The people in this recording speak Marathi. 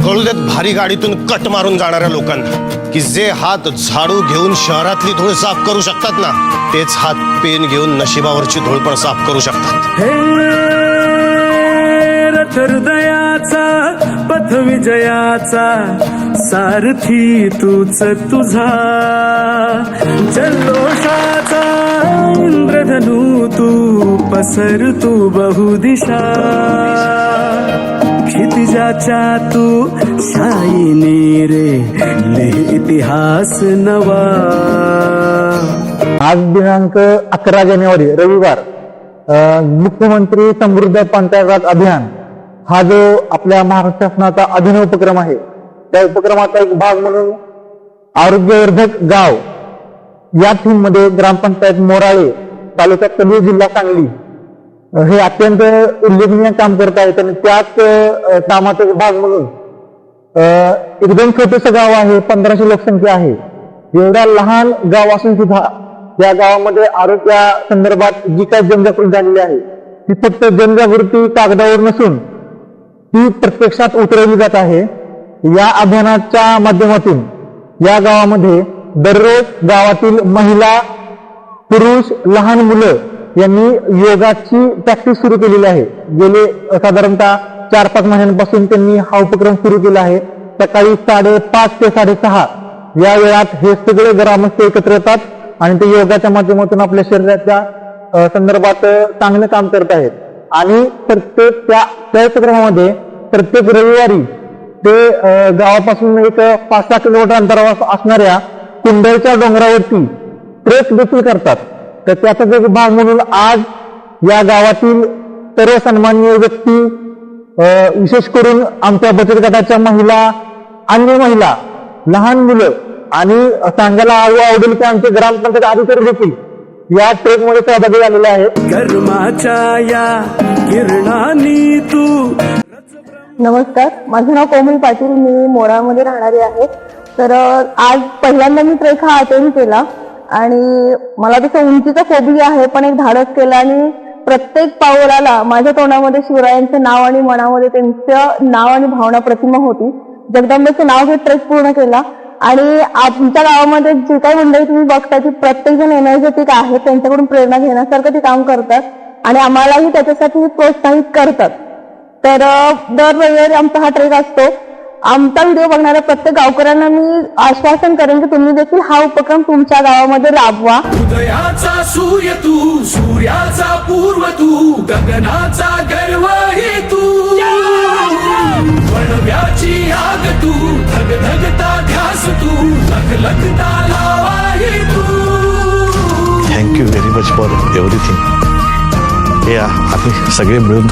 कळू देत भारी गाडीतून कट मारून जाणाऱ्या लोकांना की जे हात झाडू घेऊन शहरातली धूळ साफ करू शकतात ना, तेच हात पेन घेऊन नशिबावरची धूळ पण साफ करू शकतात. हृदयाचा पथ विजयाचा सारथी तूच तुझा, जल्लोषाचा इंद्रधनू तू पसर तू बहुदिशा, क्षितिजाच्या तू शाईने रे लिह इतिहास नवा. आज दिनांक 11 जानेवारी रविवार मुख्यमंत्री समृद्ध पंचायत राज अभियान हा जो आपल्या महाराष्ट्र शासनाचा अभिनव उपक्रम आहे, त्या उपक्रमाचा एक भाग म्हणून आरोग्यवर्धक गाव या थीम मध्ये ग्रामपंचायत मोराळे तालुका कन्नड जिल्हा सांगली हे अत्यंत उल्लेखनीय काम करत आहेत. आणि त्याच कामाचा एक भाग म्हणून एकदम छोटंसं गाव आहे, 1500 लोकसंख्या आहे. एवढ्या लहान गाव असून सुद्धा या गावामध्ये आरोग्या संदर्भात जी काही जनजागृती झालेली आहे ती फक्त जनजागृती कागदावर नसून ती प्रत्यक्षात उतरवली जात आहे. या अभियानाच्या माध्यमातून या गावामध्ये दररोज गावातील महिला, पुरुष, लहान मुलं यांनी योगाची प्रॅक्टिस सुरू केलेली आहे. गेले साधारणतः 4-5 महिन्यांपासून त्यांनी हा उपक्रम सुरू केला आहे. सकाळी 5:30 ते 6:30 या वेळात हे सगळे ग्रामस्थ एकत्र येतात आणि ते योगाच्या माध्यमातून आपल्या शरीराच्या संदर्भात चांगलं काम करत आहेत. आणि प्रत्येक त्या उपक्रमामध्ये प्रत्येक रविवारी ते गावापासून एक 5-6 किलोमीटर अंतरावर असणाऱ्या कुंडलच्या डोंगरावरती ट्रेक देखील करतात. तर त्याचाच एक भाग म्हणून आज या गावातील सर्व सन्माननीय व्यक्ती, विशेष करून आमच्या बचत गटाच्या महिला, अन्य महिला, लहान मुलं आणि सांगायला आवडेल की आमचे ग्रामपंचायत अधिकारी देखील या ट्रेक मध्ये सहभागी झालेले आहेत. कर्माच्या या किरणांनी तू. नमस्कार, माझं नाव कोमल पाटील, मी मोरामध्ये राहणारी आहे. तर आज पहिल्यांदा मी ट्रेक हा अटेंड केला आणि मला तसं उंचीचा फोबिया आहे, पण एक धाडस केलं आणि प्रत्येक पावलाला माझ्या तोंडामध्ये शिवरायांचं नाव आणि मनामध्ये त्यांचं नाव आणि भावना प्रतिमा होती. जगदंबेचं नाव घेत ट्रेक पूर्ण केला. आणि आमच्या गावामध्ये जे काही मंडळी तुम्ही बघता की प्रत्येक जण एनर्जेटिक आहे, त्यांच्याकडून प्रेरणा घेण्यासारखं ते काम करतात आणि आम्हालाही त्याच्यासाठी प्रोत्साहित करतात. तर दर रविवारी आमचा हा ट्रेक असतो. आमचा व्हिडिओ बघणाऱ्या प्रत्येक गावकऱ्यांना मी आश्वासन करेन की तुम्ही देखील हा उपक्रम तुमच्या गावामध्ये राबवा. उदयाचा सूर्य तू, सूर्याचा पूर्व तू, गगनाचा गर्व हे तू, वणव्याची आग तू, धगधगता ध्यास तू, लखलखता लावा हे तू. Thank you very much for everything. हे आम्ही सगळे मिळून